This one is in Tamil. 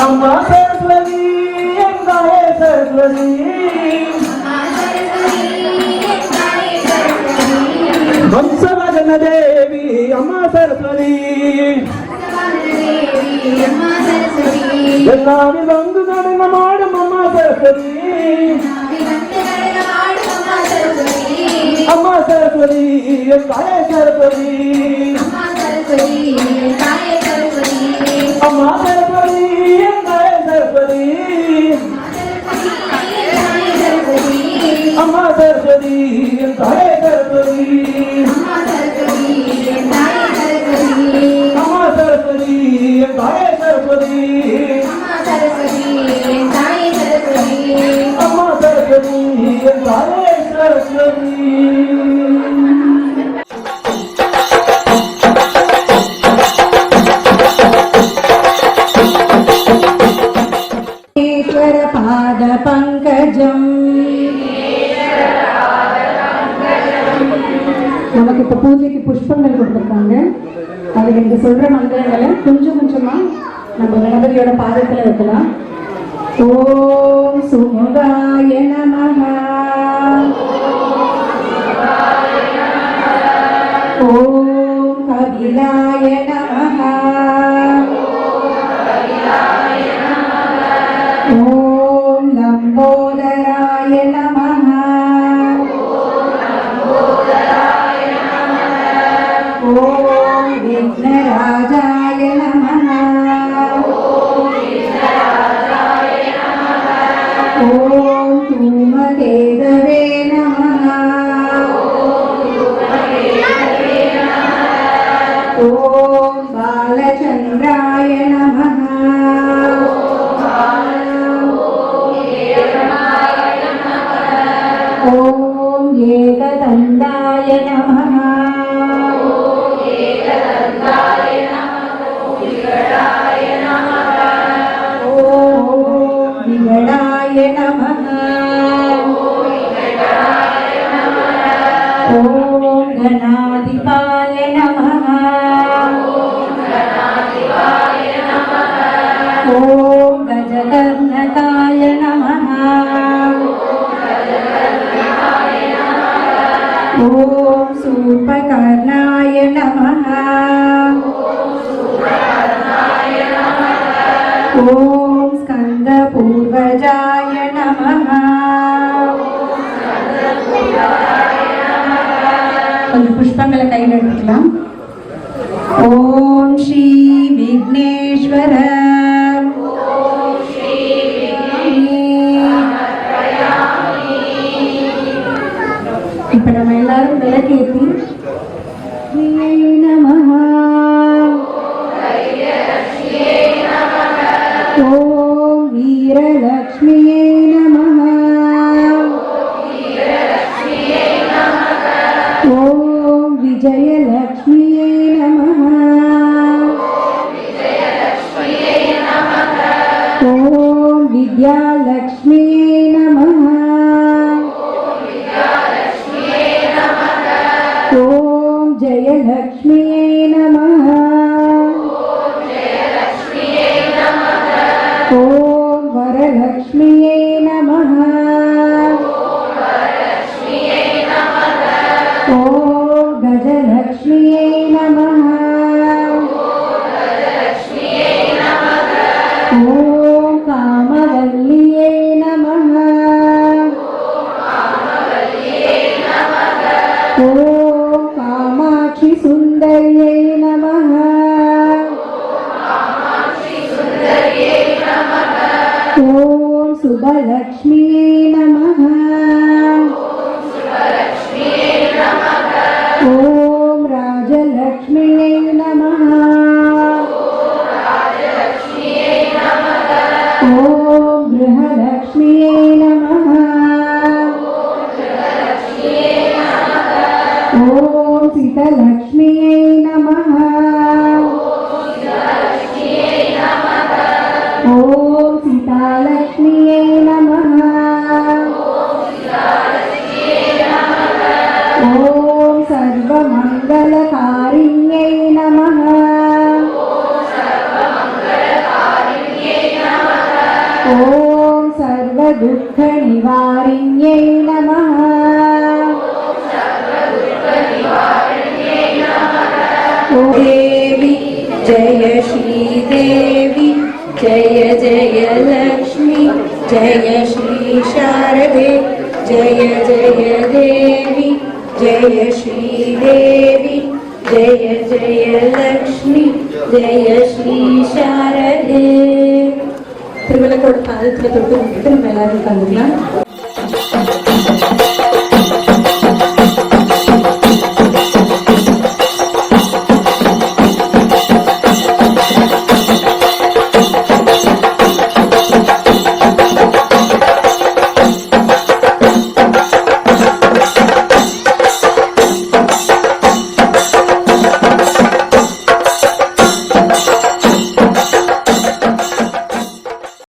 அம்மா சரஸ்வதி எங்காயே சரஸ்வதி வம்சவதன தேவி அம்மா சரஸ்வதி எல்லாமே வந்து நடனமாடும் அம்மா சரஸ்வதி அம்மா சரஸ்வதி எங்காயே சரஸ்வதி அம்மா சரஸ்வதி எங்காயே சரஸ்வதி அம்மா சரஸ்வதி எங்காயே சரஸ்வதி அம்மா சரஸ்வதி எங்காயே சரஸ்வதி அம்மா சரஸ்வதி எங்காயே சரஸ்வதி पाद पंकजम நமக்கு இப்ப பூஜைக்கு புஷ்பங்கள் கொடுத்திருக்காங்க. அது நீங்க சொல்ற மந்திரங்களை கொஞ்சம் கொஞ்சமா நம்ம கணபதியோட பாதத்துல வைக்கலாம். ஓம் சுமுகாய நமஹ, ஓம் கபிலாய நமஹ, ஓம் லம்போதராய நமஹ, ஓம் விக்னராஜாய நமஹ, ஓம் தூமகேதவே நமஹ, ஓம் பாலச்சந்திராய நமஹ, ஓம் ஏகதந்தாய நமஹ, ஓம் விகடாய நமஹ, ஓம் கணாதிபாய நமஹ, ஓம் கஜகர்ணகாய நமஹ, ஓம் சூர்பகர்ணாய நமஹ, ஓம் ஸ்கந்த பூர்வஜாய நமஹ. கொஞ்சம் புஷ்பங்களை கையில் எடுத்துக்கலாம். ஓம் ஸ்ரீ விக்னேஸ்வர இப்ப நம்ம எல்லாரும் விளக்கேற்றி நமஹ, ஓம் வீரலக்ஷ்மியே நமஹ, ஓம் விஜயலக்ஷ்மியே நமஹ, ஓம் வித்யாலக்ஷ்மியே நமஹ, ஓம் ஜெயலக்ஷ்மியே நமஹ, ஓம் வரலக்ஷ்மியே நமஹ, ஓம் கஜலக்ஷ்மியே நமஹ, ஓம் காமவல்லியே நமஹ, ஓம் காமாட்சி சுந்தரியே நமஹ, ஓம் சுபலக்ஷ்மியே நமஹ, ஓம் ராஜலக்ஷ்மியே நமஹ, ஓம் கிருஹலக்ஷ்மியே நமஹ, ஓம் சிதலக்ஷ்மியே நமஹ, ஓம் சீதாலக்ஷ்மியே நமஹ, सर्वदुःखनिवारिण्यै नमः। ओ देवी जय श्रीदेवी जय जय लक्ष्मी जय श्री शारदे जय जय देवी जय श्रीदेवी जय जय लक्ष्मी जय श्री शारदे. திருவிளக்கோட பாதத்தில் தொட்டு வந்துட்டு நம்ம எல்லாரும் உட்காந்துக்கலாம்.